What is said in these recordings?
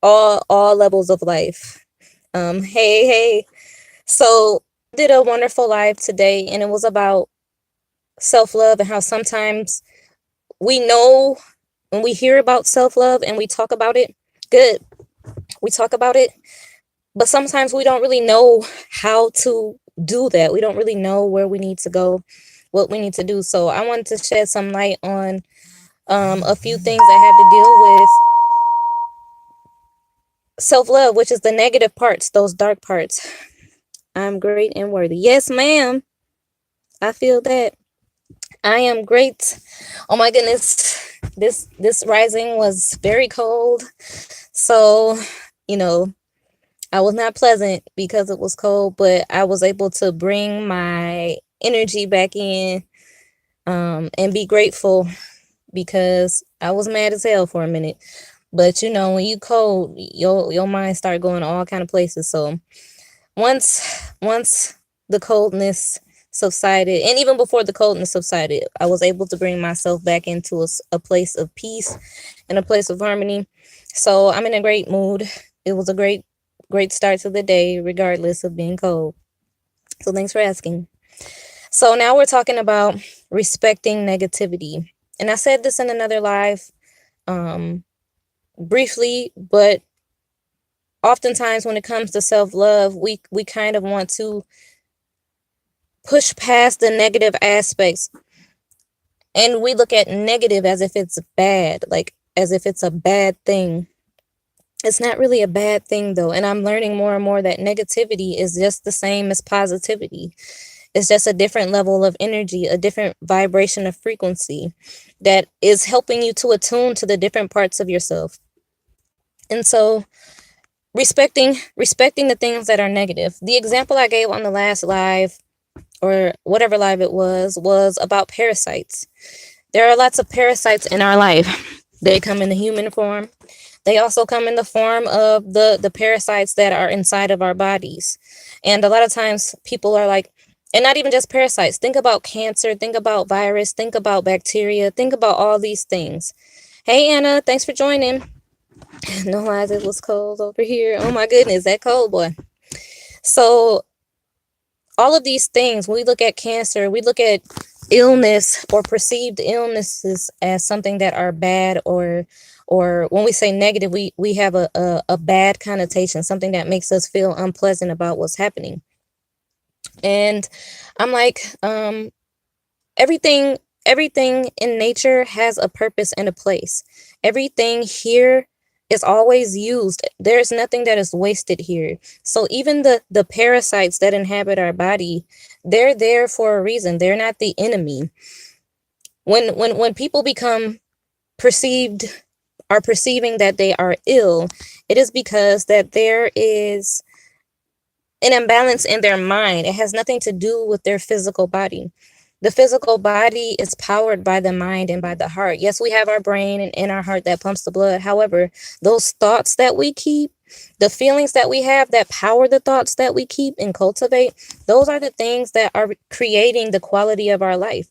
all levels of life. Hey. So did a wonderful live today, and it was about self-love and how sometimes we know when we hear about self-love and we talk about it, good. We talk about it, but sometimes we don't really know how to do that. We don't really know where we need to go, what we need to do. So I wanted to shed some light on a few things I have to deal with self-love, which is the negative parts, those dark parts. I'm great and worthy. Yes, ma'am. I feel that. I am great. Oh my goodness. This rising was very cold. So, you know, I was not pleasant because it was cold, but I was able to bring my energy back in and be grateful because I was mad as hell for a minute. But when you cold, your mind start going all kind of places. So once the coldness subsided, and even before the coldness subsided, I was able to bring myself back into a place of peace and a place of harmony. So I'm in a great mood. It was a great start to the day, regardless of being cold. So thanks for asking. So now we're talking about respecting negativity. And I said this in another live briefly, but oftentimes when it comes to self-love, we kind of want to push past the negative aspects, and we look at negative as if it's bad, like as if it's a bad thing. It's not really a bad thing though, and I'm learning more and more that negativity is just the same as positivity. It's just a different level of energy, a different vibration of frequency that is helping you to attune to the different parts of yourself. And so respecting the things that are negative. The example I gave on the last live, or whatever live it was about parasites. There are lots of parasites in our life. They come in the human form. They also come in the form of the parasites that are inside of our bodies. And a lot of times people are like, and not even just parasites. Think about cancer, think about virus, think about bacteria, think about all these things. Hey, Anna, thanks for joining. No lies, it was cold over here. Oh my goodness, that cold boy. So all of these things, when we look at cancer, we look at illness or perceived illnesses as something that are bad, or when we say negative, we have a bad connotation, something that makes us feel unpleasant about what's happening. And I'm like, everything in nature has a purpose and a place. Everything here is always used. There's nothing that is wasted here. So even the parasites that inhabit our body, they're there for a reason. They're not the enemy. When people become perceiving that they are ill, it is because that there is an imbalance in their mind. It has nothing to do with their physical body. The physical body is powered by the mind and by the heart. Yes, we have our brain and in our heart that pumps the blood. However, those thoughts that we keep, the feelings that we have that power the thoughts that we keep and cultivate, those are the things that are creating the quality of our life.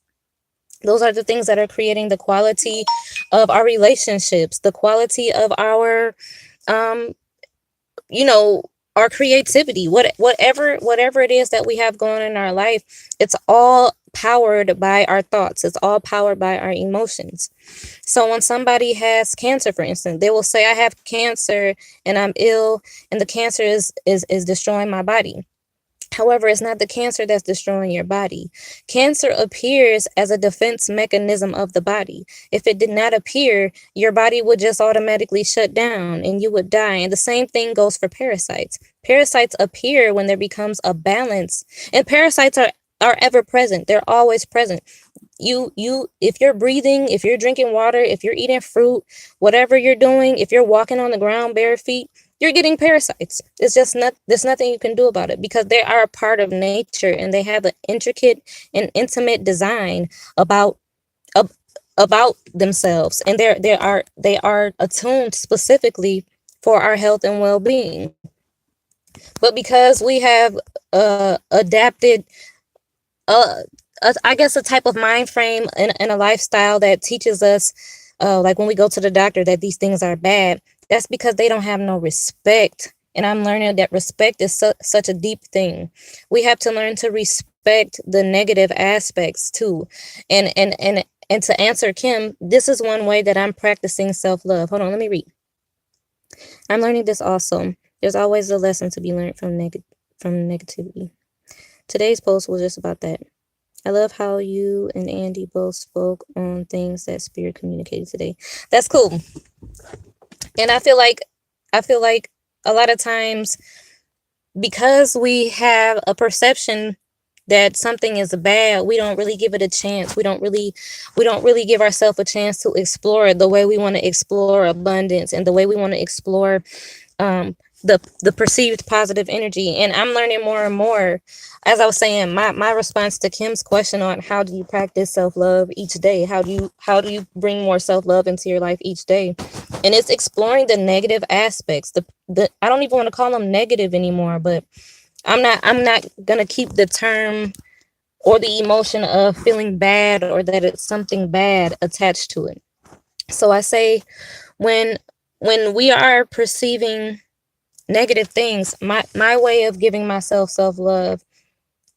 Those are the things that are creating the quality of our relationships, the quality of our our creativity, whatever it is that we have going in our life. It's all powered by our thoughts. It's all powered by our emotions. So when somebody has cancer, for instance, they will say, I have cancer and I'm ill, and the cancer is destroying my body. However, it's not the cancer that's destroying your body. Cancer appears as a defense mechanism of the body. If it did not appear, your body would just automatically shut down and you would die. And the same thing goes for parasites. Parasites appear when there becomes a balance. And parasites are ever present. They're always present. If you're breathing, if you're drinking water, if you're eating fruit, whatever you're doing, if you're walking on the ground bare feet, you're getting parasites. It's just there's nothing you can do about it, because they are a part of nature and they have an intricate and intimate design about themselves, and they are attuned specifically for our health and well-being. But because we have adapted I guess a type of mind frame and a lifestyle that teaches us like when we go to the doctor, that these things are bad. That's because they don't have no respect. And I'm learning that respect is such a deep thing. We have to learn to respect the negative aspects too. And to answer Kim, this is one way that I'm practicing self-love. Hold on, let me read. I'm learning this also. There's always a lesson to be learned from negativity. Today's post was just about that. I love how you and Andy both spoke on things that Spirit communicated today. That's cool. And I feel like a lot of times, because we have a perception that something is bad, we don't really give it a chance. We don't really give ourselves a chance to explore it the way we want to explore abundance and the way we want to explore um the perceived positive energy. And I'm learning more and more. As I was saying, my response to Kim's question on how do you practice self-love each day, how do you bring more self-love into your life each day, and it's exploring the negative aspects. The I don't even want to call them negative anymore, but I'm not gonna keep the term or the emotion of feeling bad or that it's something bad attached to it. So I say, when we are perceiving negative things, my way of giving myself self-love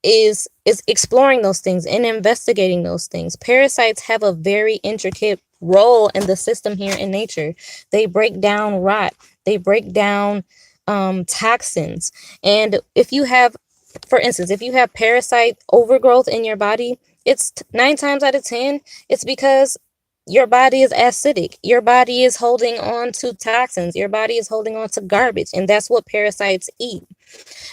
is exploring those things and investigating those things. Parasites have a very intricate role in the system here in nature. They break down rot, they break down toxins. And if you have, for instance, if you have parasite overgrowth in your body, it's 9 times out of 10, it's because your body is acidic. Your body is holding on to toxins. Your body is holding on to garbage. And that's what parasites eat.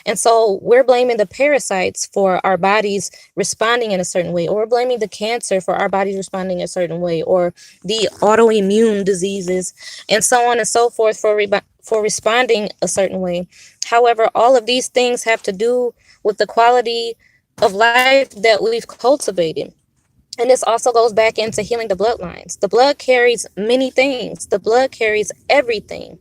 And so we're blaming the parasites for our bodies responding in a certain way, or we're blaming the cancer for our bodies responding a certain way, or the autoimmune diseases, and so on and so forth for responding a certain way. However, all of these things have to do with the quality of life that we've cultivated. And this also goes back into healing the bloodlines. The blood carries many things. The blood carries everything.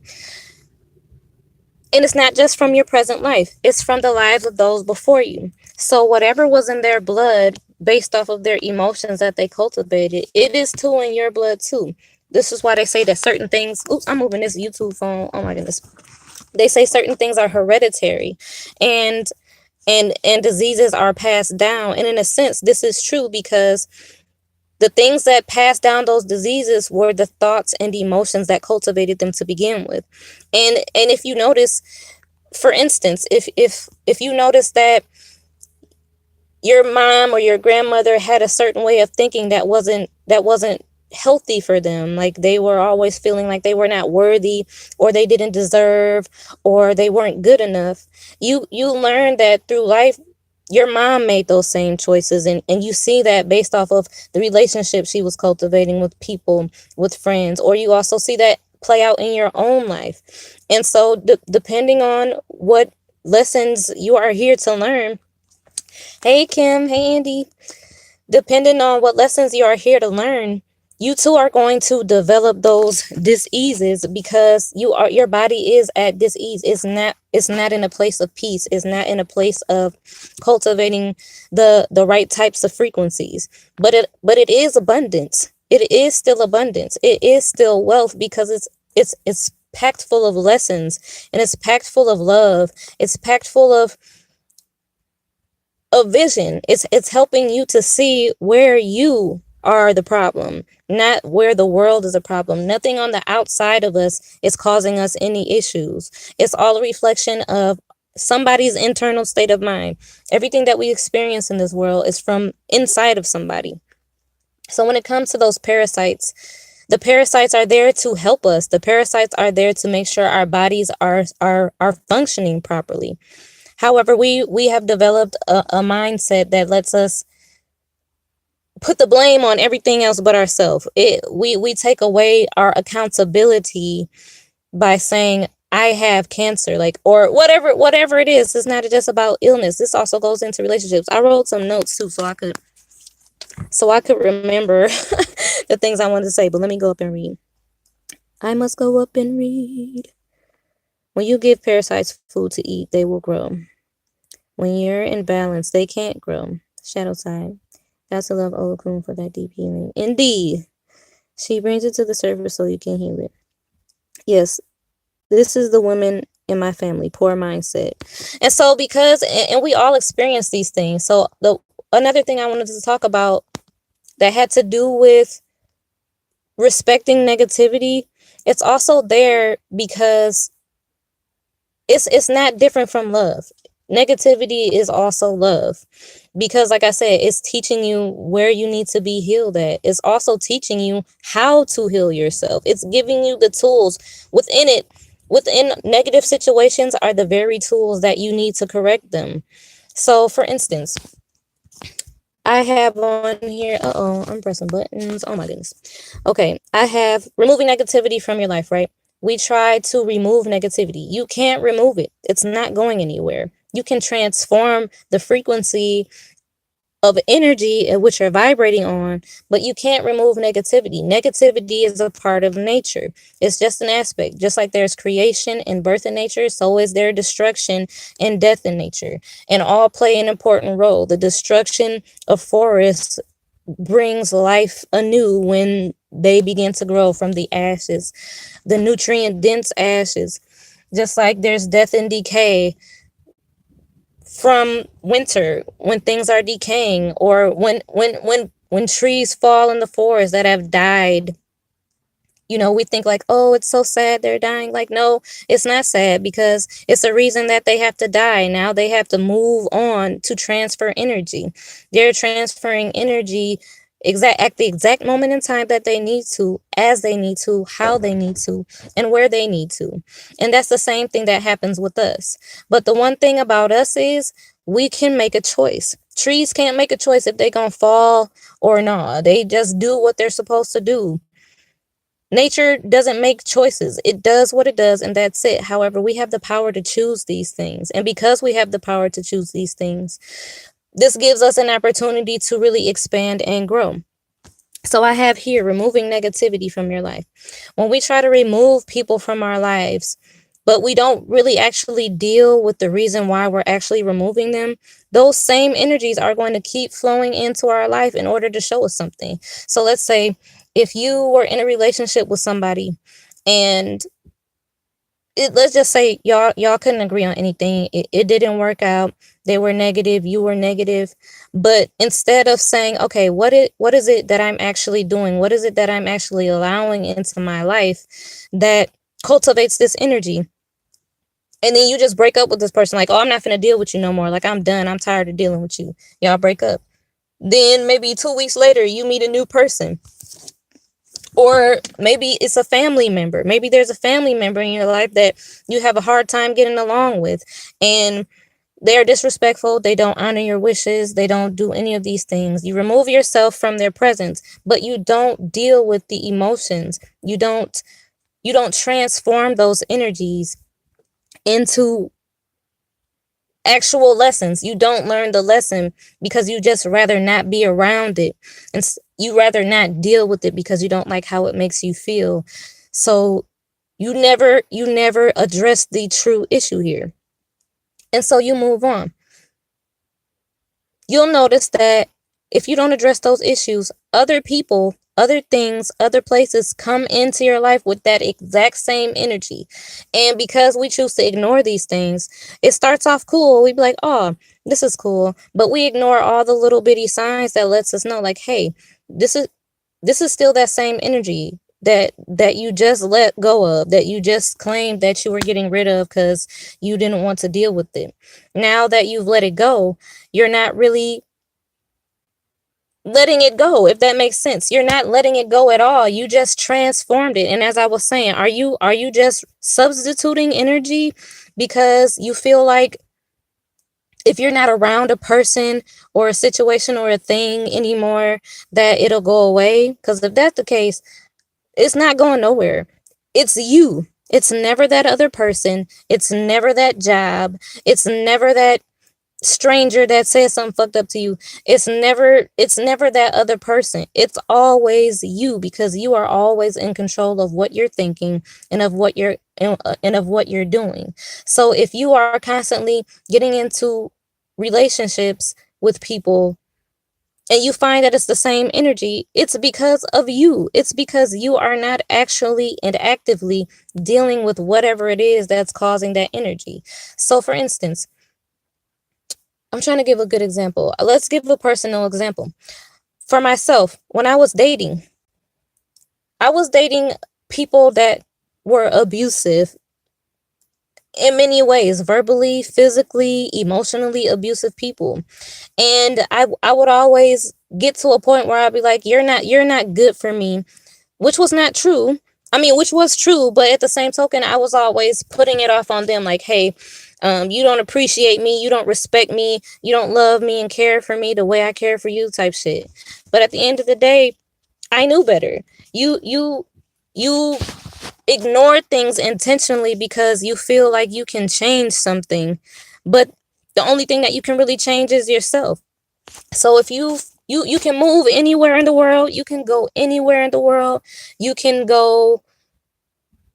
And it's not just from your present life, it's from the lives of those before you. So whatever was in their blood, based off of their emotions that they cultivated, it is too in your blood too. This is why they say that certain things, oops, I'm moving this YouTube phone. Oh my goodness. They say certain things are hereditary, and and diseases are passed down. And in a sense, this is true, because the things that passed down those diseases were the thoughts and emotions that cultivated them to begin with. And if you notice, for instance, if you notice that your mom or your grandmother had a certain way of thinking that wasn't healthy for them, like they were always feeling like they were not worthy, or they didn't deserve, or they weren't good enough, you learn that through life your mom made those same choices, and you see that based off of the relationship she was cultivating with people, with friends, or you also see that play out in your own life. And so depending on what lessons you are here to learn, hey Kim, hey Andy, depending on what lessons you are here to learn, you too are going to develop those diseases, because your body is at disease. It's not in a place of peace. It's not in a place of cultivating the right types of frequencies. But it is abundance. It is still abundance. It is still wealth, because it's packed full of lessons, and it's packed full of love. It's packed full of a vision. It's helping you to see where you are the problem, not where the world is a problem. Nothing on the outside of us is causing us any issues. It's all a reflection of somebody's internal state of mind. Everything that we experience in this world is from inside of somebody. So when it comes to those parasites, the parasites are there to help us. The parasites are there to make sure our bodies are functioning properly. However, we have developed a mindset that lets us put the blame on everything else but ourselves. We take away our accountability by saying, I have cancer, like, or whatever it is. It's not just about illness. This also goes into relationships. I wrote some notes too, so I could remember the things I wanted to say. But let me go up and read. I must go up and read. When you give parasites food to eat, they will grow. When you're in balance, they can't grow. Shadow side. That's to love Olakun for that deep healing. Indeed. She brings it to the surface so you can heal it. Yes, this is the women in my family, poor mindset. And so because and we all experience these things. So the another thing I wanted to talk about that had to do with respecting negativity, it's also there because it's not different from love. Negativity is also love, because like I said, it's teaching you where you need to be healed at. It's also teaching you how to heal yourself. It's giving you the tools within it. Within negative situations are the very tools that you need to correct them. So for instance, I have on here, I'm pressing buttons. Oh my goodness. Okay, I have removing negativity from your life, right? We try to remove negativity. You can't remove it. It's not going anywhere. You can transform the frequency of energy at which you're vibrating on, but you can't remove negativity. Negativity is a part of nature. It's just an aspect. Just like there's creation and birth in nature, so is there destruction and death in nature. And all play an important role. The destruction of forests brings life anew when they begin to grow from the ashes, the nutrient dense ashes. Just like there's death and decay from winter when things are decaying, or when trees fall in the forest that have died. We think like, oh, it's so sad they're dying. Like, no, it's not sad, because it's a reason that they have to die. Now they have to move on to transfer energy. They're transferring energy at the exact moment in time that they need to, as they need to, how they need to, and where they need to. And that's the same thing that happens with us. But the one thing about us is we can make a choice. Trees can't make a choice if they're gonna fall or not. They just do what they're supposed to do. Nature doesn't make choices. It does what it does, and that's it. However, we have the power to choose these things. And because we have the power to choose these things, this gives us an opportunity to really expand and grow. So I have here removing negativity from your life. When we try to remove people from our lives, but we don't really actually deal with the reason why we're actually removing them, those same energies are going to keep flowing into our life in order to show us something. So let's say if you were in a relationship with somebody, and let's just say y'all couldn't agree on anything. It didn't work out. They were negative, you were negative. But instead of saying, okay, what is it that I'm actually doing? What is it that I'm actually allowing into my life that cultivates this energy? And then you just break up with this person, like, oh, I'm not gonna deal with you no more. Like, I'm done. I'm tired of dealing with you. Y'all break up. Then maybe 2 weeks later, you meet a new person. Or maybe it's a family member. Maybe there's a family member in your life that you have a hard time getting along with, and they're disrespectful. They don't honor your wishes. They don't do any of these things. You remove yourself from their presence, but you don't deal with the emotions. You don't transform those energies into actual lessons. You don't learn the lesson because you just rather not be around it, and you rather not deal with it because you don't like how it makes you feel. So you never address the true issue here, and so you move on. You'll notice that if you don't address those issues, other people, other things, other places come into your life with that exact same energy. And because we choose to ignore these things, it starts off cool. We be like, oh, this is cool. But we ignore all the little bitty signs that lets us know, like, hey, this is still that same energy that you just let go of, that you just claimed that you were getting rid of because you didn't want to deal with it. Now that you've let it go, you're not really letting it go, if that makes sense. You're not letting it go at all. You just transformed it. And as I was saying, are you just substituting energy because you feel like if you're not around a person or a situation or a thing anymore that it'll go away? Because if that's the case, it's not going nowhere. It's you. It's never that other person. It's never that job. It's never that stranger that says something fucked up to you. It's never that other person. It's always you, because you are always in control of what you're thinking and of what you're doing. So if you are constantly getting into relationships with people and you find that it's the same energy, it's because of you. It's because you are not actually and actively dealing with whatever it is that's causing that energy. So, for instance, I'm trying to give a good example. Let's give a personal example. For myself, when I was dating people that were abusive in many ways, verbally, physically, emotionally abusive people. And I would always get to a point where I'd be like, you're not good for me, which was not true. I mean, which was true, but at the same token, I was always putting it off on them like, hey, you don't appreciate me, you don't respect me, you don't love me and care for me the way I care for you type shit. But at the end of the day, I knew better. You ignore things intentionally because you feel like you can change something, but the only thing that you can really change is yourself. So if you can move anywhere in the world, you can go anywhere in the world, you can go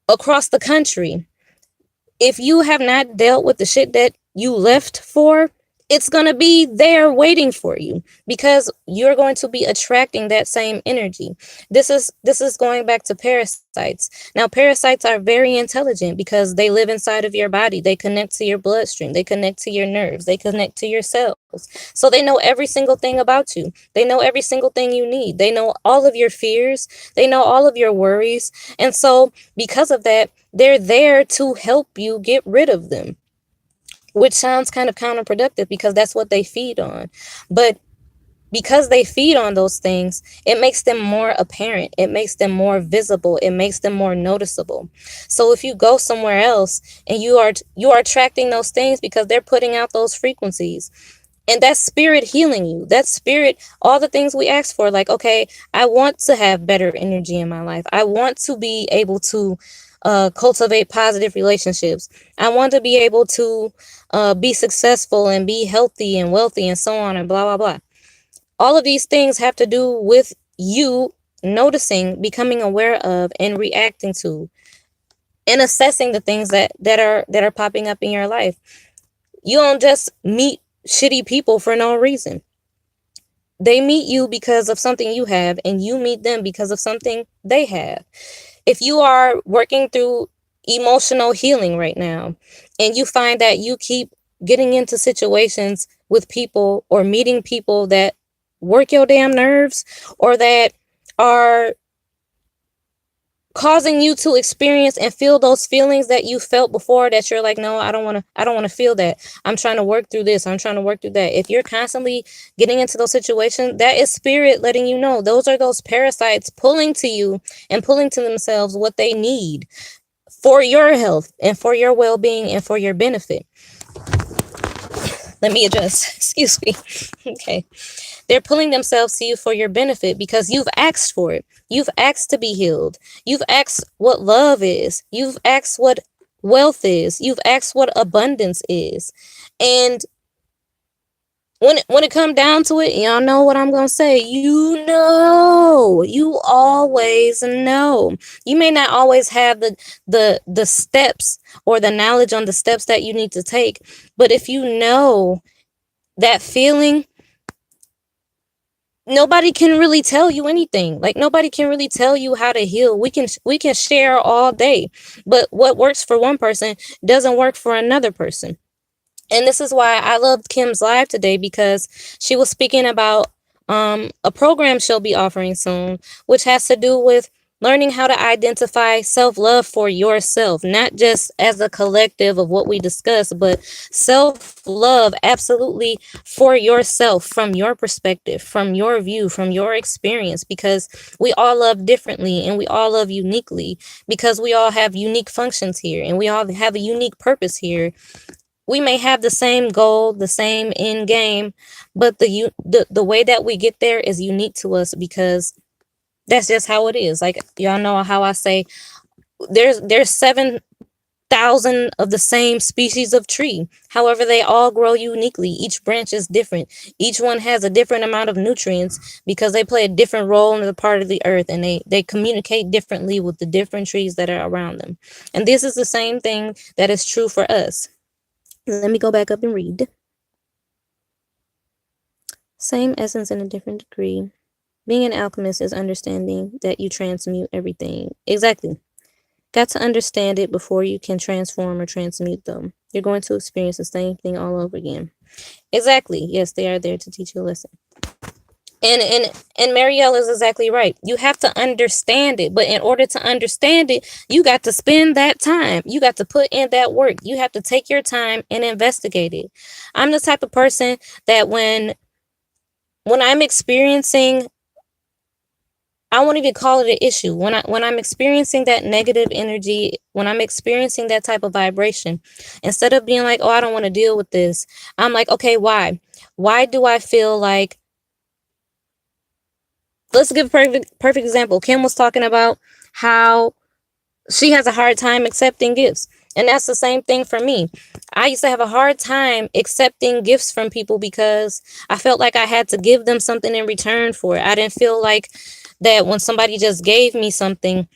across the country. If you have not dealt with the shit that you left for, it's going to be there waiting for you because you're going to be attracting that same energy. This is going back to parasites. Now, parasites are very intelligent because they live inside of your body. They connect to your bloodstream, they connect to your nerves, they connect to your cells. So they know every single thing about you. They know every single thing you need. They know all of your fears. They know all of your worries. And so because of that, they're there to help you get rid of them, which sounds kind of counterproductive because that's what they feed on. But because they feed on those things, it makes them more apparent. It makes them more visible. It makes them more noticeable. So if you go somewhere else and you are attracting those things because they're putting out those frequencies. And that's spirit healing you. That's spirit, all the things we ask for. Like, okay, I want to have better energy in my life. I want to be able to cultivate positive relationships. I want to be able to be successful and be healthy and wealthy and so on and blah, blah, blah. All of these things have to do with you noticing, becoming aware of, and reacting to, and assessing the things that are popping up in your life. You don't just meet shitty people for no reason. They meet you because of something you have, and you meet them because of something they have. If you are working through emotional healing right now, and you find that you keep getting into situations with people or meeting people that work your damn nerves, or that are causing you to experience and feel those feelings that you felt before, that you're like, no, I don't want to feel that. I'm trying to work through this, I'm trying to work through that. If you're constantly getting into those situations, that is spirit letting you know. Those are those parasites pulling to you and pulling to themselves what they need for your health and for your well-being and for your benefit. Let me adjust. Excuse me. Okay. They're pulling themselves to you for your benefit because you've asked for it. You've asked to be healed. You've asked what love is. You've asked what wealth is. You've asked what abundance is. And when it come down to it, y'all know what I'm gonna say. You always know. You may not always have the steps or the knowledge on the steps that you need to take, but if you know that feeling, nobody can really tell you anything. Like, nobody can really tell you how to heal. We can share all day, but what works for one person doesn't work for another person. And this is why I loved Kim's live today, because she was speaking about a program she'll be offering soon, which has to do with learning how to identify self-love for yourself, not just as a collective of what we discuss, but self-love absolutely for yourself, from your perspective, from your view, from your experience, because we all love differently and we all love uniquely, because we all have unique functions here and we all have a unique purpose here. We may have the same goal, the same end game, but the way that we get there is unique to us, because that's just how it is. Like, y'all know how I say there's 7,000 of the same species of tree. However, they all grow uniquely. Each branch is different. Each one has a different amount of nutrients because they play a different role in the part of the earth, and they communicate differently with the different trees that are around them. And this is the same thing that is true for us. Let me go back up and read. Same essence in a different degree. Being an alchemist is understanding that you transmute everything. Exactly. Got to understand it before you can transform or transmute them. You're going to experience the same thing all over again. Exactly. Yes, they are there to teach you a lesson. And Marielle is exactly right. You have to understand it, but in order to understand it, you got to spend that time. You got to put in that work. You have to take your time and investigate it. I'm the type of person that when I'm experiencing, I won't even call it an issue. When I'm experiencing that negative energy, when I'm experiencing that type of vibration, instead of being like, "Oh, I don't want to deal with this," I'm like, "Okay, why? Why do I feel like?" Let's give a perfect example. Kim was talking about how she has a hard time accepting gifts. And that's the same thing for me. I used to have a hard time accepting gifts from people because I felt like I had to give them something in return for it. I didn't feel like that when somebody just gave me something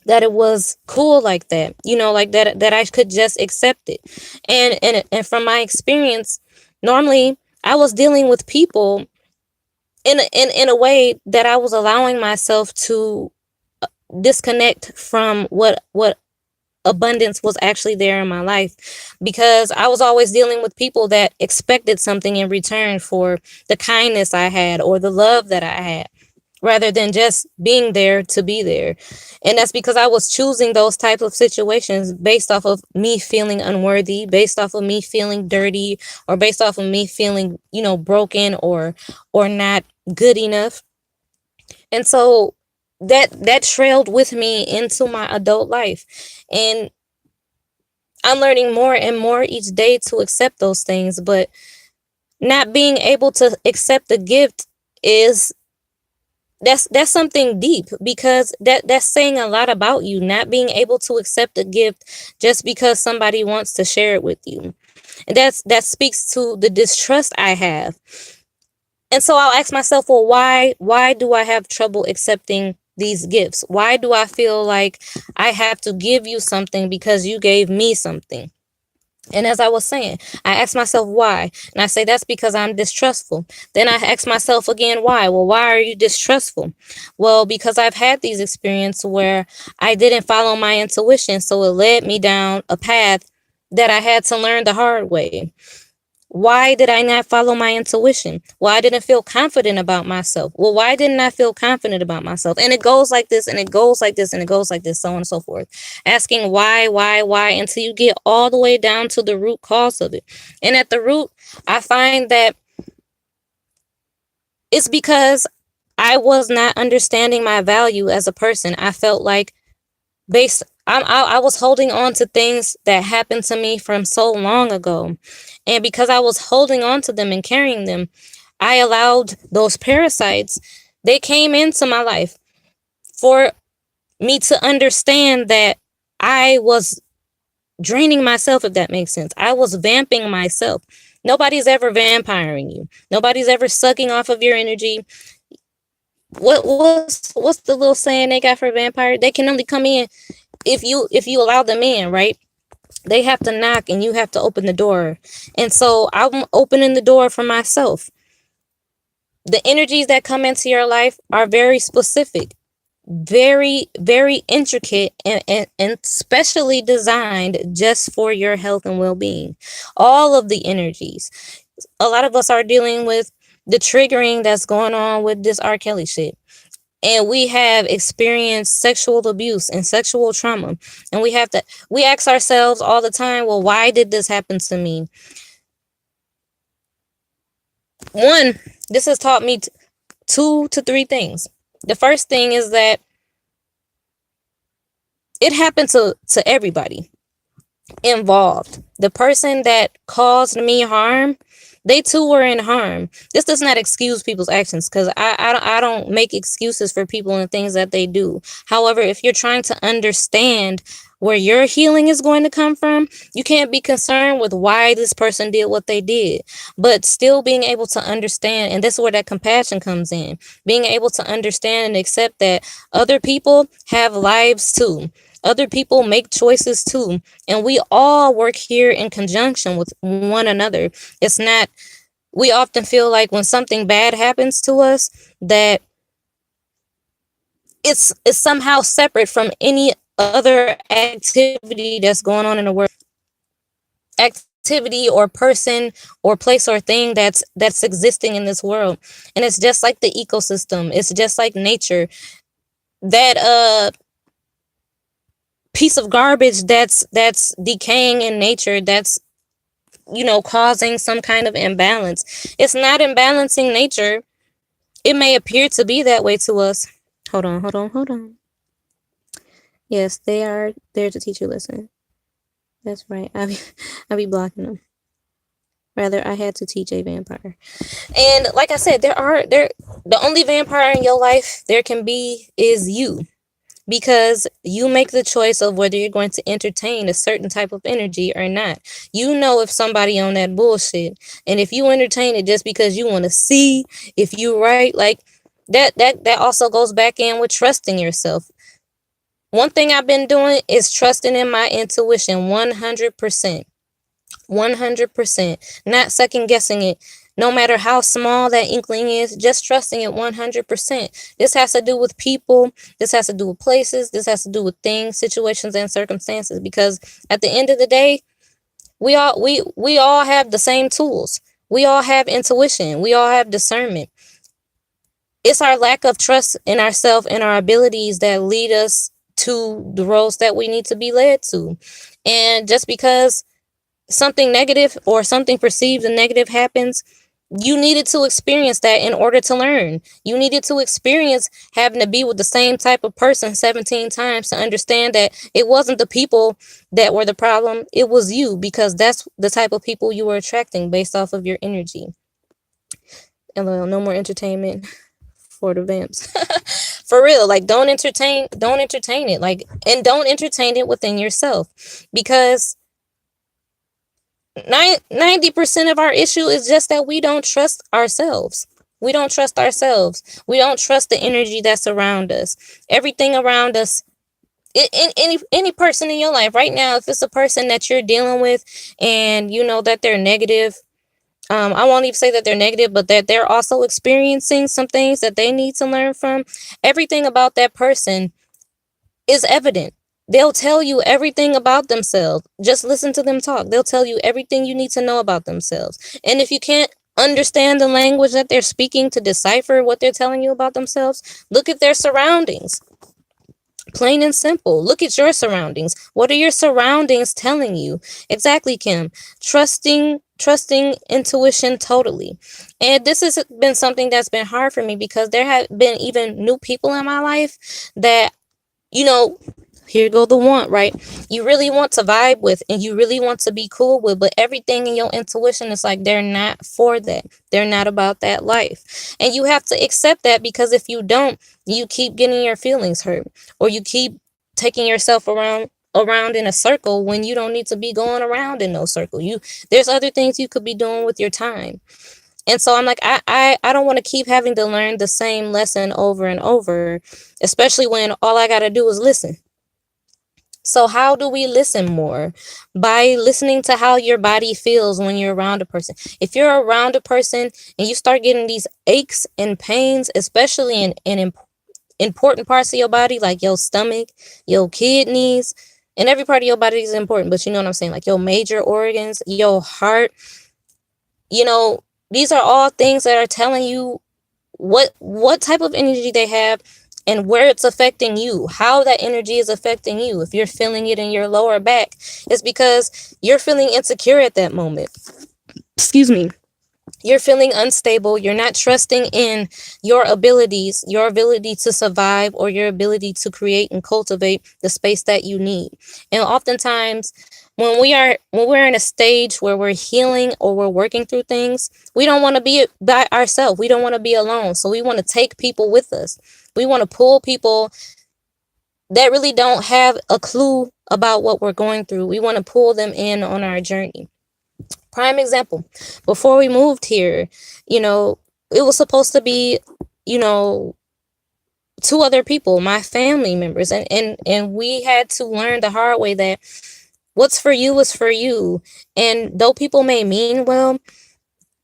that it was cool like that. Like that I could just accept it. And from my experience, normally I was dealing with people in a way that I was allowing myself to disconnect from what abundance was actually there in my life, because I was always dealing with people that expected something in return for the kindness I had or the love that I had, rather than just being there to be there. And that's because I was choosing those types of situations based off of me feeling unworthy, based off of me feeling dirty, or based off of me feeling, broken or not good enough. And so that trailed with me into my adult life. And I'm learning more and more each day to accept those things, but not being able to accept the gift is that's something deep, because that's saying a lot about you, not being able to accept a gift just because somebody wants to share it with you. And that speaks to the distrust I have. And so I'll ask myself, well, why do I have trouble accepting these gifts? Why do I feel like I have to give you something because you gave me something? And as I was saying, I ask myself why. And I say that's because I'm distrustful. Then I ask myself again why. Well, why are you distrustful? Well, because I've had these experiences where I didn't follow my intuition, so it led me down a path that I had to learn the hard way. Why did I not follow my intuition? Well, I didn't feel confident about myself. Well, why didn't I feel confident about myself? And it goes like this, and it goes like this, and it goes like this, so on and so forth. Asking why, until you get all the way down to the root cause of it. And at the root, I find that it's because I was not understanding my value as a person. I felt like I was holding on to things that happened to me from so long ago. And because I was holding on to them and carrying them, I allowed those parasites, they came into my life for me to understand that I was draining myself, if that makes sense. I was vamping myself. Nobody's ever vampiring you. Nobody's ever sucking off of your energy. What's the little saying they got for vampire? They can only come in if you allow them in, right? They have to knock and you have to open the door. And so I'm opening the door for myself. The energies that come into your life are very specific, very, very intricate, and specially designed just for your health and well-being. All of the energies. A lot of us are dealing with the triggering that's going on with this R. Kelly shit. And we have experienced sexual abuse and sexual trauma. And we ask ourselves all the time, well, why did this happen to me? One, this has taught me 2 to 3 things. The first thing is that it happened to everybody involved. The person that caused me harm, they too were in harm. This does not excuse people's actions, because I don't make excuses for people and things that they do. However, if you're trying to understand where your healing is going to come from, you can't be concerned with why this person did what they did, but still being able to understand. And this is where that compassion comes in, being able to understand and accept that other people have lives too. Other people make choices too. And we all work here in conjunction with one another. It's not We often feel like when something bad happens to us, that it's somehow separate from any other activity that's going on in the world. Activity or person or place or thing that's existing in this world. And it's just like the ecosystem. It's just like nature. That piece of garbage that's decaying in nature, that's causing some kind of imbalance. It's not imbalancing nature. It may appear to be that way to us. Hold on. Yes, they are there to teach you lesson. That's right. I be blocking them. Rather, I had to teach a vampire. And like I said, the only vampire in your life there can be is you. Because you make the choice of whether you're going to entertain a certain type of energy or not. You know if somebody on that bullshit, and if you entertain it just because you want to see if you right, like that also goes back in with trusting yourself. One thing I've been doing is trusting in my intuition 100%. 100%. Not second guessing it. No matter how small that inkling is, just trusting it 100%. This has to do with people. This has to do with places. This has to do with things, situations, and circumstances. Because at the end of the day, we all have the same tools. We all have intuition. We all have discernment. It's our lack of trust in ourselves and our abilities that lead us to the roads that we need to be led to. And just because something negative or something perceived as negative happens, you needed to experience that in order to learn. You needed to experience having to be with the same type of person 17 times to understand that it wasn't the people that were the problem, it was you, because that's the type of people you were attracting based off of your energy. And no more entertainment for the vamps. For real, like don't entertain it, like, and don't entertain it within yourself, because 90% of our issue is just that we don't trust ourselves. We don't trust ourselves. We don't trust the energy that's around us. Everything around us, any person in your life right now, if it's a person that you're dealing with and you know that they're negative, I won't even say that they're negative, but that they're also experiencing some things that they need to learn from. Everything about that person is evident. They'll tell you everything about themselves. Just listen to them talk. They'll tell you everything you need to know about themselves. And if you can't understand the language that they're speaking to decipher what they're telling you about themselves, look at their surroundings. Plain and simple. Look at your surroundings. What are your surroundings telling you? Exactly, Kim. Trusting intuition totally. And this has been something that's been hard for me because there have been even new people in my life that, you know, here go the want, right? You really want to vibe with and you really want to be cool with, but everything in your intuition is like they're not for that. They're not about that life. And you have to accept that, because if you don't, you keep getting your feelings hurt, or you keep taking yourself around in a circle when you don't need to be going around in no circle. There's other things you could be doing with your time. And so I'm like, I don't want to keep having to learn the same lesson over and over, especially when all I got to do is listen. So how do we listen more? By listening to how your body feels when you're around a person. If you're around a person and you start getting these aches and pains, especially in important parts of your body, like your stomach, your kidneys, and every part of your body is important, but you know what I'm saying? Like your major organs, your heart, you know, these are all things that are telling you what type of energy they have and where it's affecting you, how that energy is affecting you. If you're feeling it in your lower back, it's because you're feeling insecure at that moment. Excuse me. You're feeling unstable. You're not trusting in your abilities, your ability to survive, or your ability to create and cultivate the space that you need. And oftentimes, when we're in a stage where we're healing or we're working through things, we don't want to be by ourselves. We don't want to be alone. So we want to take people with us. We want to pull people that really don't have a clue about what we're going through. We want to pull them in on our journey. Prime example, before we moved here, it was supposed to be, you know, two other people, my family members, and we had to learn the hard way that what's for you is for you. And though people may mean well,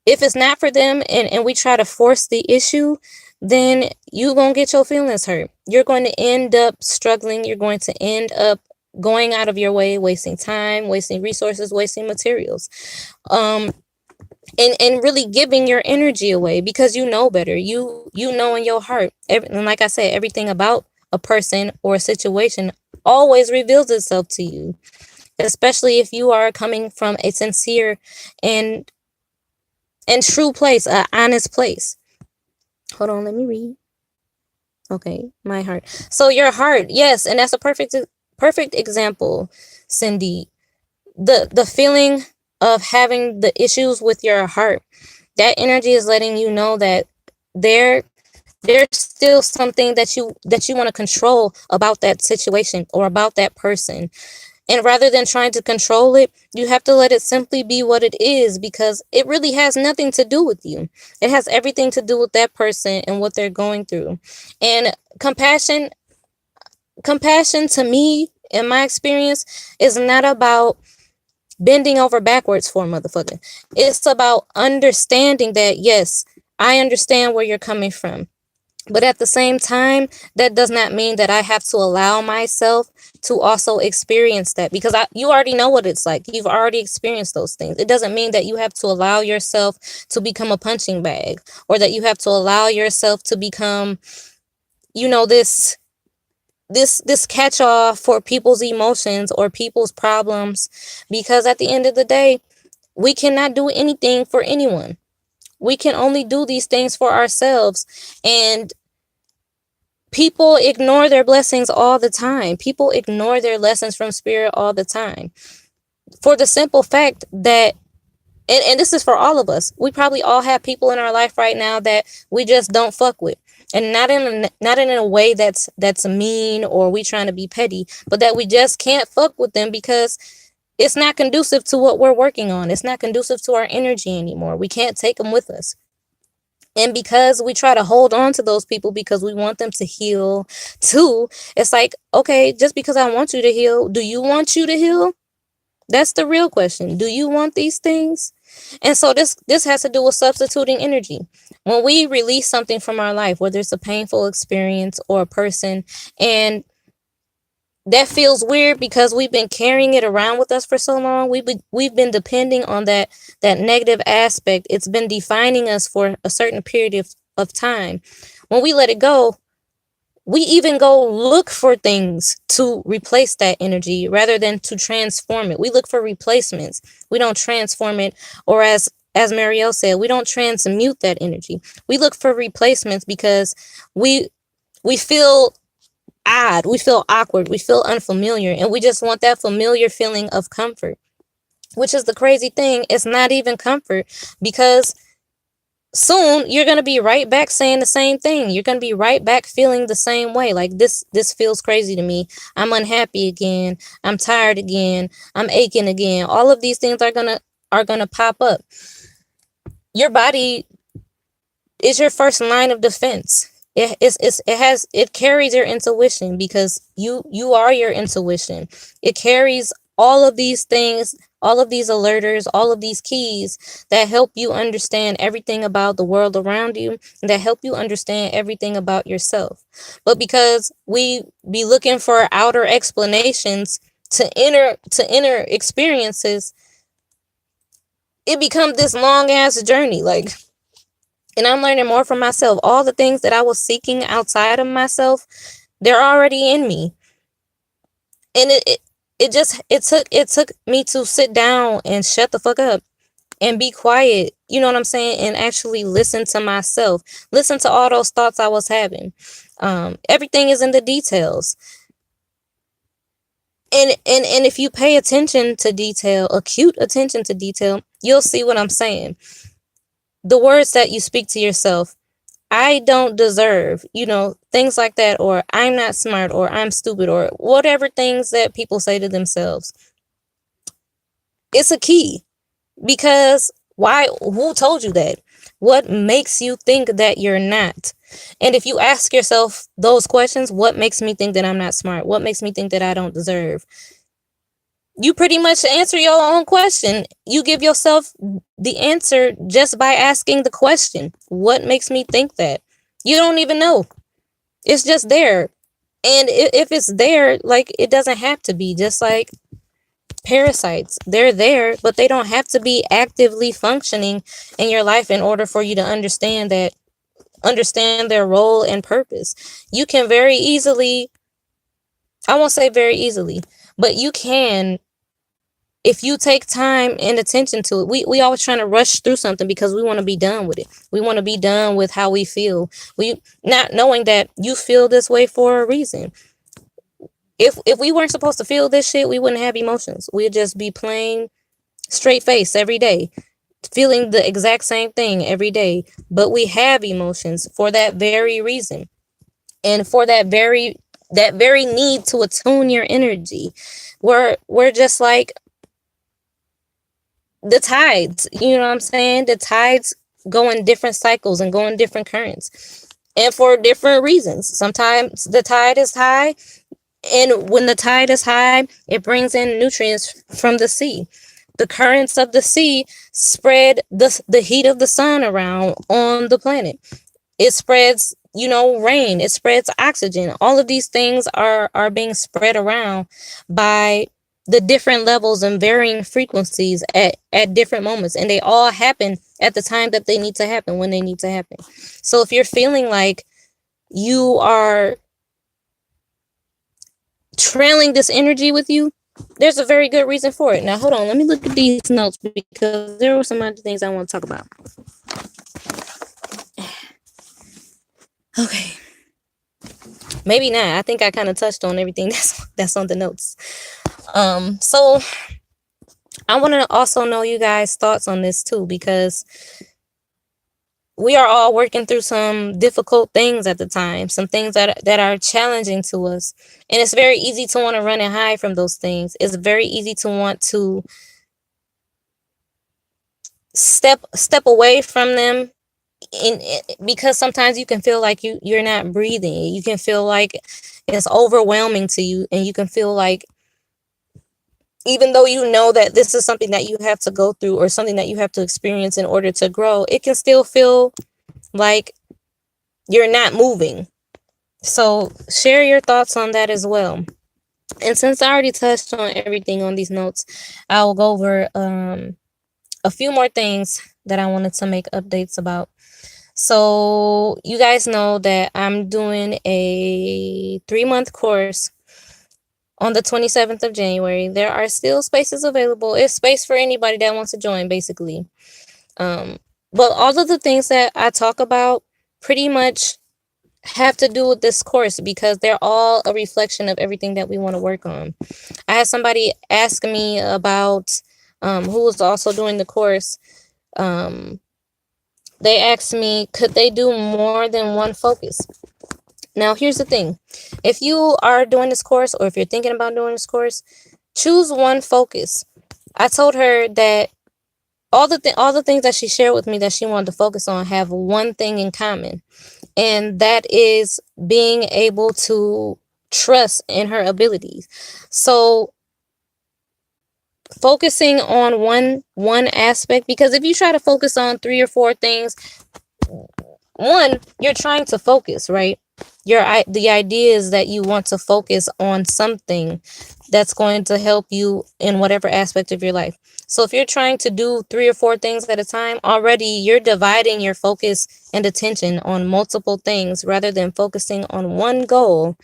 If it's not for them, and we try to force the issue, then you gonna get your feelings hurt. You're going to end up struggling. You're going to end up going out of your way, wasting time, wasting resources, wasting materials. Um, and really giving your energy away because you know better. You know in your heart. And like I said, everything about a person or a situation always reveals itself to you, especially if you are coming from a sincere and true place, a honest place. Hold on, let me read. Okay, my heart. So your heart, yes, and that's a perfect example, Cindy. The feeling of having the issues with your heart, that energy is letting you know that there there's still something that you want to control about that situation or about that person. And rather than trying to control it, you have to let it simply be what it is, because it really has nothing to do with you. It has everything to do with that person and what they're going through. And compassion to me, in my experience, is not about bending over backwards for a motherfucker. It's about understanding that, yes, I understand where you're coming from. But at the same time, that does not mean that I have to allow myself to also experience that, because you already know what it's like. You've already experienced those things. It doesn't mean that you have to allow yourself to become a punching bag, or that you have to allow yourself to become, this catch-all for people's emotions or people's problems, because at the end of the day, we cannot do anything for anyone. We can only do these things for ourselves. And people ignore their blessings all the time. People ignore their lessons from spirit all the time, for the simple fact that, and this is for all of us, we probably all have people in our life right now that we just don't fuck with. And not in a way that's mean, or we trying to be petty, but that we just can't fuck with them because it's not conducive to what we're working on. It's not conducive to our energy anymore. We can't take them with us. And because we try to hold on to those people because we want them to heal too, it's like, okay, just because I want you to heal, do you want you to heal? That's the real question. Do you want these things? And so this has to do with substituting energy. When we release something from our life, whether it's a painful experience or a person, and that feels weird because we've been carrying it around with us for so long. We've been depending on that negative aspect. It's been defining us for a certain period of time. When we let it go, we even go look for things to replace that energy rather than to transform it. We look for replacements. We don't transform it, or as Marielle said, we don't transmute that energy. We look for replacements because we feel odd, we feel awkward, we feel unfamiliar, and we just want that familiar feeling of comfort. Which is the crazy thing, it's not even comfort, because soon you're going to be right back saying the same thing. You're going to be right back feeling the same way. Like, this feels crazy to me. I'm unhappy again. I'm tired again. I'm aching again. All of these things are going to pop up. Your body is your first line of defense. It carries your intuition, because you are your intuition. It carries all of these things, all of these alerters, all of these keys that help you understand everything about the world around you, and that help you understand everything about yourself. But because we be looking for outer explanations to inner experiences, it becomes this long ass journey. Like, and I'm learning more from myself. All the things that I was seeking outside of myself, they're already in me. And it took me to sit down and shut the fuck up and be quiet. You know what I'm saying? And actually listen to myself. Listen to all those thoughts I was having. Everything is in the details. And if you pay attention to detail, acute attention to detail, you'll see what I'm saying. The words that you speak to yourself, I don't deserve, things like that, or I'm not smart, or I'm stupid, or whatever things that people say to themselves. It's a key, because why? Who told you that? What makes you think that you're not? And if you ask yourself those questions, what makes me think that I'm not smart? What makes me think that I don't deserve? You pretty much answer your own question. You give yourself the answer just by asking the question. What makes me think that? You don't even know. It's just there. And if it's there, like, it doesn't have to be. Just like parasites, they're there, but they don't have to be actively functioning in your life in order for you to understand their role and purpose. You can very easily, I won't say very easily, but you can, if you take time and attention to it. We always trying to rush through something because we want to be done with it. We want to be done with how we feel. We not knowing that you feel this way for a reason. If we weren't supposed to feel this shit, we wouldn't have emotions. We'd just be plain straight face every day, feeling the exact same thing every day. But we have emotions for that very reason. And for that very need to attune your energy. We're just like the tides, you know what I'm saying? The tides go in different cycles and go in different currents. And for different reasons. Sometimes the tide is high, and when the tide is high, it brings in nutrients from the sea. The currents of the sea spread the heat of the sun around on the planet. It spreads, rain. It spreads oxygen. All of these things are being spread around by the different levels and varying frequencies at different moments, and they all happen at the time that they need to happen, when they need to happen. So if you're feeling like you are trailing this energy with you, there's a very good reason for it. Now, hold on. Let me look at these notes because there were some other things I want to talk about. Okay. Maybe not. I think I kind of touched on everything that's on the notes. So I want to also know you guys' thoughts on this too, because we are all working through some difficult things at the time, some things that are challenging to us. And it's very easy to want to run and hide from those things. It's very easy to want to step away from them, because sometimes you can feel like you're not breathing. You can feel like it's overwhelming to you, and you can feel like, even though you know that this is something that you have to go through or something that you have to experience in order to grow, it can still feel like you're not moving. So share your thoughts on that as well. And since I already touched on everything on these notes, I will go over a few more things that I wanted to make updates about. So you guys know that I'm doing a 3-month course on the 27th of January. There are still spaces available. It's space for anybody that wants to join, basically. But all of the things that I talk about pretty much have to do with this course, because they're all a reflection of everything that we want to work on. I had somebody ask me about, who was also doing the course. They asked me, could they do more than one focus? Now, here's the thing. If you are doing this course, or if you're thinking about doing this course, choose one focus. I told her that all the things that she shared with me that she wanted to focus on have one thing in common, and that is being able to trust in her abilities. So focusing on one aspect, because if you try to focus on 3 or 4 things, one, you're trying to focus, right? The idea is that you want to focus on something that's going to help you in whatever aspect of your life. So if you're trying to do 3 or 4 things at a time, already you're dividing your focus and attention on multiple things rather than focusing on one goal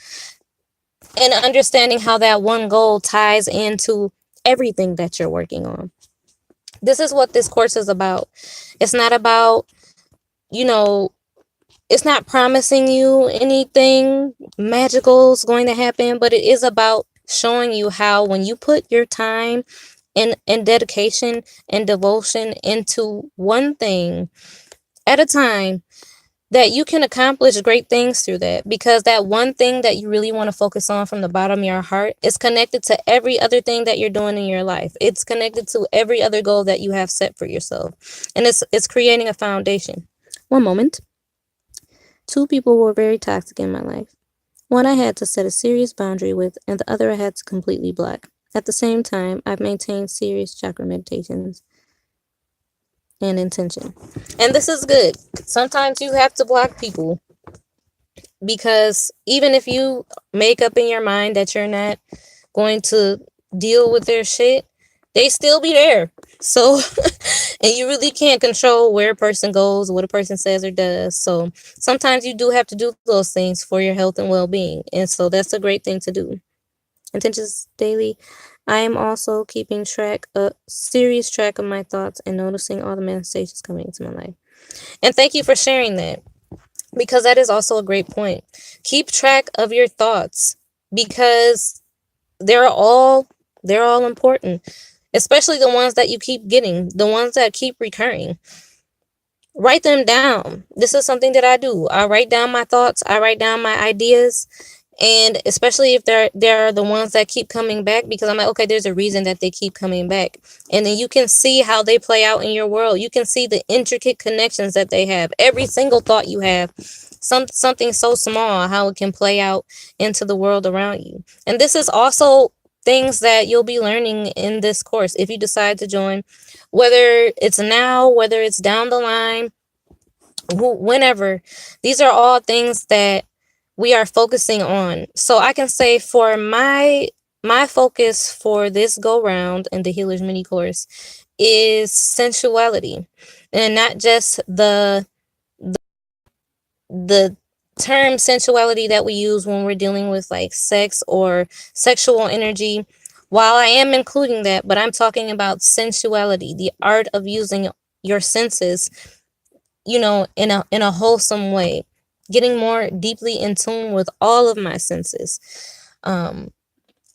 and understanding how that one goal ties into everything that you're working on. This is what this course is about. It's not about, it's not promising you anything magical is going to happen, but it is about showing you how, when you put your time and dedication and devotion into one thing at a time, that you can accomplish great things through that, because that one thing that you really want to focus on from the bottom of your heart is connected to every other thing that you're doing in your life. It's connected to every other goal that you have set for yourself, and it's creating a foundation. One moment. 2 people were very toxic in my life. One I had to set a serious boundary with, and the other I had to completely block. At the same time, I've maintained serious chakra meditations and intention. And this is good. Sometimes you have to block people because even if you make up in your mind that you're not going to deal with their shit, they still be there. So, and you really can't control where a person goes, what a person says or does. So, sometimes you do have to do those things for your health and well being. And so, that's a great thing to do. Intentions daily. I am also keeping serious track of my thoughts and noticing all the manifestations coming into my life. And thank you for sharing that because that is also a great point. Keep track of your thoughts because they're all they're all important, especially the ones that you keep getting, the ones that keep recurring. Write them down. This is something that I do. I write down my thoughts, I write down my ideas, and especially if there are the ones that keep coming back, because I'm like, okay, there's a reason that they keep coming back. And then you can see how they play out in your world. You can see the intricate connections that they have. Every single thought you have, something so small, how it can play out into the world around you. And this is also things that you'll be learning in this course if you decide to join, whether it's now, whether it's down the line, whenever. These are all things that we are focusing on. So I can say for my focus for this go round in the Healers mini course is sensuality, and not just the term sensuality that we use when we're dealing with like sex or sexual energy. While I am including that, but I'm talking about sensuality, the art of using your senses, in a wholesome way, getting more deeply in tune with all of my senses. Um,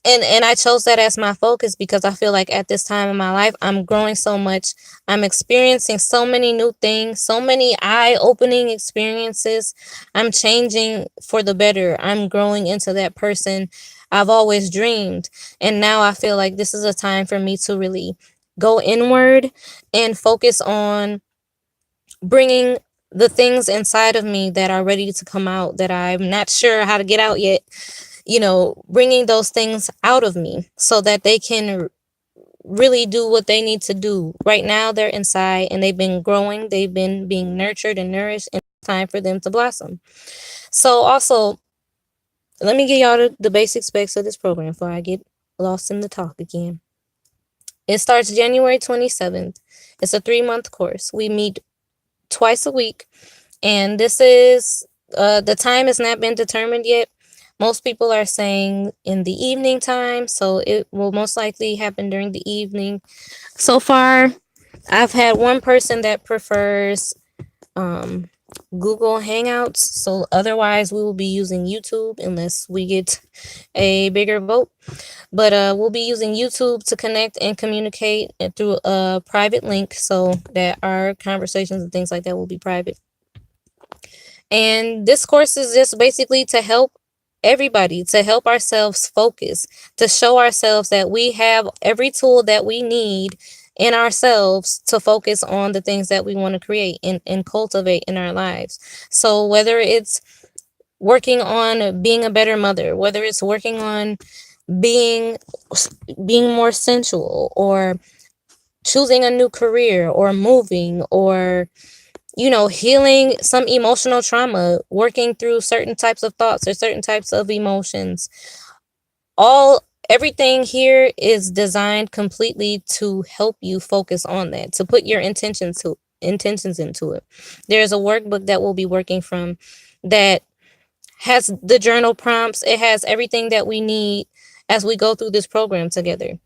and I chose that as my focus because I feel like at this time in my life, I'm growing so much. I'm experiencing so many new things, so many eye-opening experiences. I'm changing for the better. I'm growing into that person I've always dreamed. And now I feel like this is a time for me to really go inward and focus on bringing the things inside of me that are ready to come out, that I'm not sure how to get out yet, bringing those things out of me so that they can really do what they need to do. Right now, they're inside and they've been growing, they've been being nurtured and nourished, and it's time for them to blossom. So, also, let me give y'all the basic specs of this program before I get lost in the talk again. It starts January 27th. It's a 3-month course. We meet twice a week, and this is the time has not been determined yet. Most people are saying in the evening time, so it will most likely happen during the evening. So far, I've had one person that prefers um, Google Hangouts, so otherwise we will be using YouTube unless we get a bigger vote. But we'll be using YouTube to connect and communicate through a private link so that our conversations and things like that will be private. And this course is just basically to help everybody, to help ourselves focus, to show ourselves that we have every tool that we need in ourselves to focus on the things that we want to create and cultivate in our lives. So whether it's working on being a better mother, whether it's working on being being more sensual, or choosing a new career, or moving, or healing some emotional trauma, working through certain types of thoughts or certain types of emotions. Everything here is designed completely to help you focus on that, to put your intentions into it. There's a workbook that we'll be working from that has the journal prompts. It has everything that we need as we go through this program together.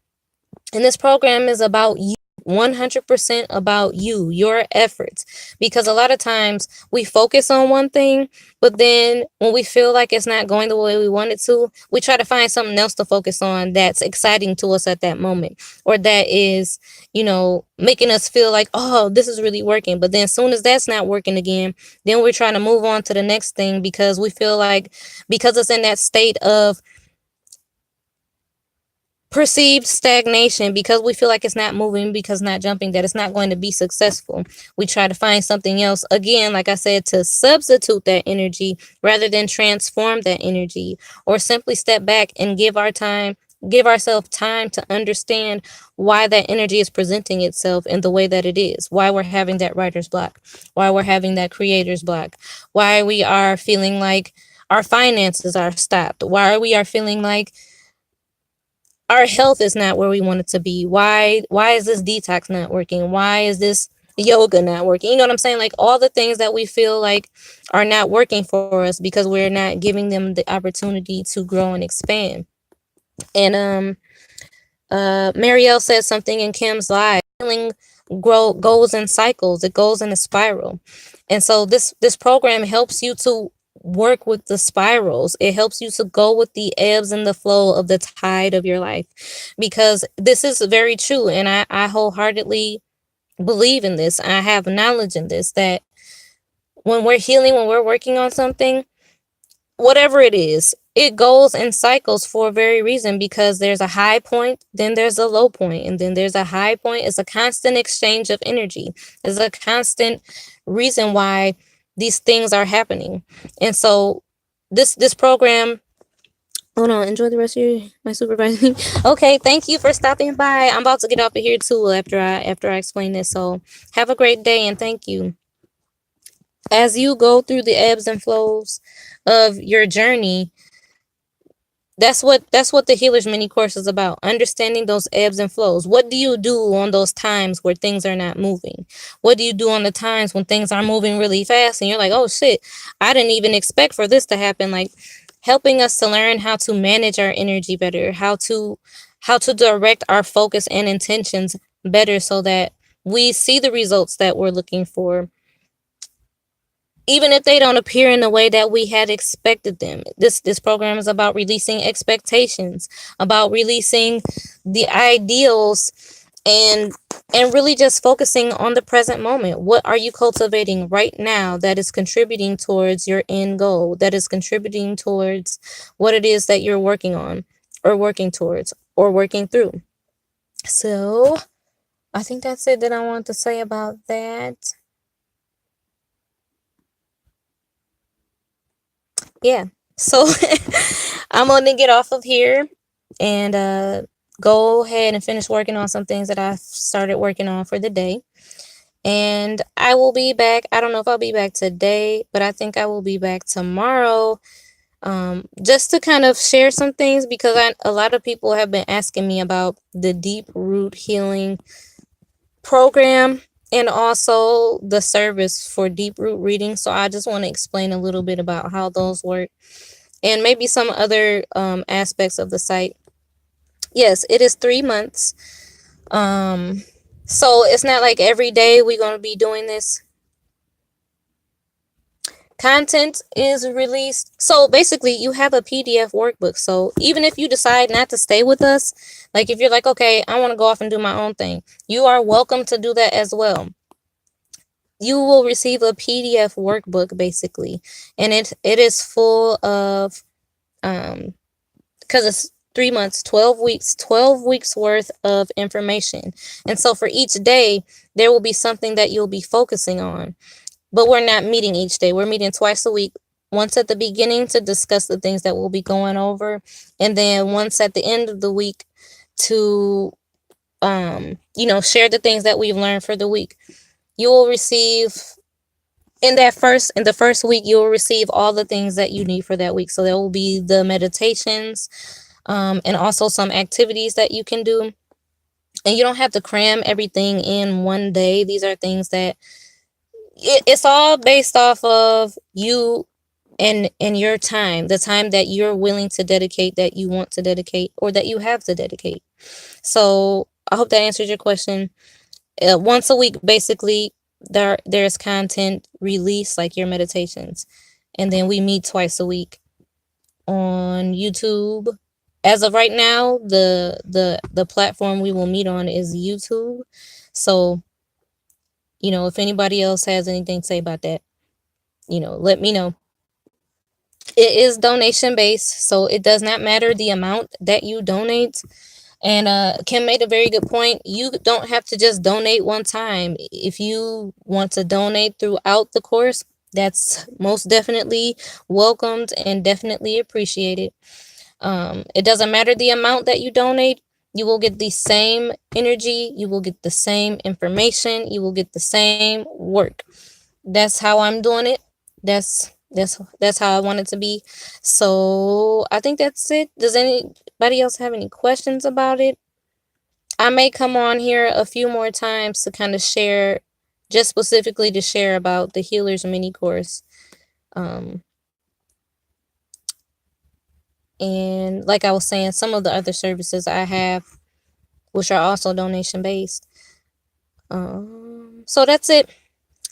And this program is about you, 100% about you, your efforts. Because a lot of times we focus on one thing, but then when we feel like it's not going the way we want it to, we try to find something else to focus on that's exciting to us at that moment, or that is, making us feel like, oh, this is really working. But then as soon as that's not working again, then we're trying to move on to the next thing because we feel like, because it's in that state of perceived stagnation, because we feel like it's not moving, because not jumping, that it's not going to be successful, we try to find something else again, like I said, to substitute that energy rather than transform that energy, or simply step back and give our time give ourselves time to understand why that energy is presenting itself in the way that it is, why we're having that writer's block, why we're having that creator's block, why we are feeling like our finances are stopped, why we are feeling like our health is not where we want it to be. Why is this detox not working? Why is this yoga not working? You know what I'm saying? Like all the things that we feel like are not working for us because we're not giving them the opportunity to grow and expand. And Marielle said something in Kim's live. Healing goes in cycles. It goes in a spiral. And so this program helps you to work with the spirals. It helps you to go with the ebbs and the flow of the tide of your life. Because this is very true. And I wholeheartedly believe in this. I have knowledge in this that when we're healing, when we're working on something, whatever it is, it goes in cycles for a very reason, because there's a high point, then there's a low point, and then there's a high point. It's a constant exchange of energy. It's a constant reason why these things are happening. And so this program, hold on, enjoy the rest of my supervising. Okay, thank you for stopping by. I'm about to get off of here too after I explain this. So have a great day and thank you. As you go through the ebbs and flows of your journey, that's what the healer's mini course is about, understanding those ebbs and flows. What do you do on those times where things are not moving? What do you do on the times when things are moving really fast and you're like, oh shit, I didn't even expect for this to happen? Like helping us to learn how to manage our energy better, how to direct our focus and intentions better, so that we see the results that we're looking for, even if they don't appear in the way that we had expected them. This program is about releasing expectations, about releasing the ideals, and really just focusing on the present moment. What are you cultivating right now that is contributing towards your end goal, that is contributing towards what it is that you're working on or working towards or working through? So I think that's it that I want to say about that. Yeah. So I'm gonna get off of here and go ahead and finish working on some things that I started working on for the day. And I will be back. I don't know if I'll be back today, but I think I will be back tomorrow, just to kind of share some things, because a lot of people have been asking me about the deep root healing program and also the service for deep root reading. So I just want to explain a little bit about how those work and maybe some other aspects of the site. Yes, it is 3 months. So it's not like every day we're going to be doing this. Content is released. So basically, you have a PDF workbook. So even if you decide not to stay with us, like if you're like, okay, I want to go off and do my own thing, you are welcome to do that as well. You will receive a PDF workbook basically, and it is full of because it's 3 months, 12 weeks worth of information. And so for each day, there will be something that you'll be focusing on. But we're not meeting each day. We're meeting twice a week. Once at the beginning to discuss the things that we'll be going over, and then once at the end of the week to share the things that we've learned for the week. You will receive in the first week, you will receive all the things that you need for that week. So there will be the meditations, and also some activities that you can do. And you don't have to cram everything in one day. These are things that it's all based off of you and your time, the time that you're willing to dedicate, that you want to dedicate, or that you have to dedicate. So I hope that answers your question. Once a week, basically, there's content release, like your meditations, and then we meet twice a week on YouTube. As of right now, the platform we will meet on is YouTube. So, if anybody else has anything to say about that, let me know. It is donation based, so it does not matter the amount that you donate. And Kim made a very good point. You don't have to just donate one time. If you want to donate throughout the course, that's most definitely welcomed and definitely appreciated. It doesn't matter the amount that you donate. You will get the same energy. You will get the same information. You will get the same work. That's how I'm doing it. That's how I want it to be. So I think that's it. Does anybody else have any questions about it? I may come on here a few more times to kind of share, just specifically to share about the Healers mini course. Um, and like I was saying, some of the other services I have, which are also donation based. So that's it.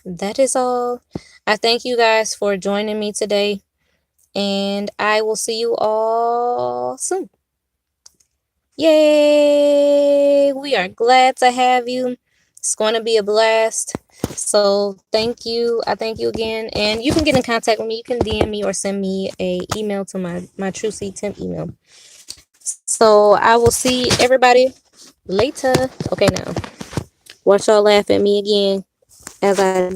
That is all. I thank you guys for joining me today, and I will see you all soon. Yay! We are glad to have you. It's going to be a blast. So thank you. I thank you again. And you can get in contact with me. You can DM me or send me a email to my True Seed Temp email. So I will see everybody later. Okay, now watch y'all laugh at me again as I